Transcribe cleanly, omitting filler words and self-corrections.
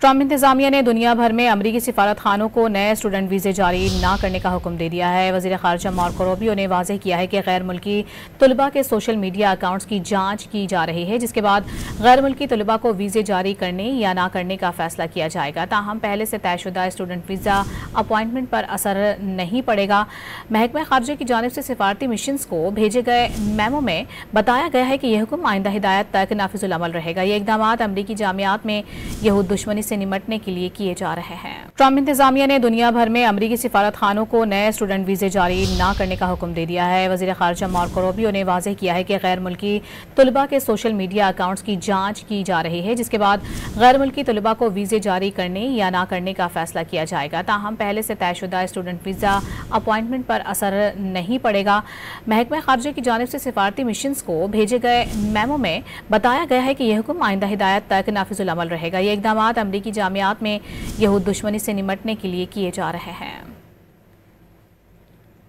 Trump انتظامیہ نے دنیا بھر میں امریکی سفارت خانوں کو نئے اسٹوڈنٹ ویزے جاری نہ کرنے کا حکم دے دیا ہے۔ وزیر خارجہ مارکو روبیو نے واضح کیا ہے کہ غیر ملکی طلباء کے سوشل میڈیا اکاؤنٹس کی جانچ کی جا رہی ہے، جس کے بعد غیر ملکی طلباء کو ویزے جاری کرنے یا نہ کرنے کا فیصلہ کیا جائے گا۔ تاہم پہلے سے طے شدہ اسٹوڈنٹ ویزا اپائنٹمنٹ پر اثر نہیں پڑے گا۔ محکمہ خارجہ کی جانب سے سفارتی مشنز کو بھیجے گئے میمو میں بتایا گیا ہے کہ یہ حکم آئندہ ہدایت تک نافذ العمل رہے گا۔ یہ اقدامات امریکی جامعات میں یہود دشمنی سے نمٹنے کے لیے کیے جا رہے ہیں۔ ٹرمپ انتظامیہ نے دنیا بھر میں امریکی سفارت خانوں کو نئے اسٹوڈنٹ ویزے جاری نہ کرنے کا حکم دے دیا ہے۔ وزیر خارجہ مارکو روبیو نے واضح کیا ہے کہ غیر ملکی طلباء کے سوشل میڈیا اکاؤنٹس کی جانچ کی جا رہی ہے، جس کے بعد غیر ملکی طلباء کو ویزے جاری کرنے یا نہ کرنے کا فیصلہ کیا جائے گا۔ تاہم پہلے سے طے شدہ اسٹوڈنٹ ویزا اپائنٹمنٹ پر اثر نہیں پڑے گا۔ محکمہ خارجہ کی جانب سے سفارتی مشنز کو بھیجے گئے میمو میں بتایا گیا ہے کہ یہ حکم آئندہ ہدایت تک نافذ العمل رہے گا۔ یہ اقدامات امریکی جامعات میں یہود دشمنی سے نمٹنے کے لیے کیے جا رہے ہیں۔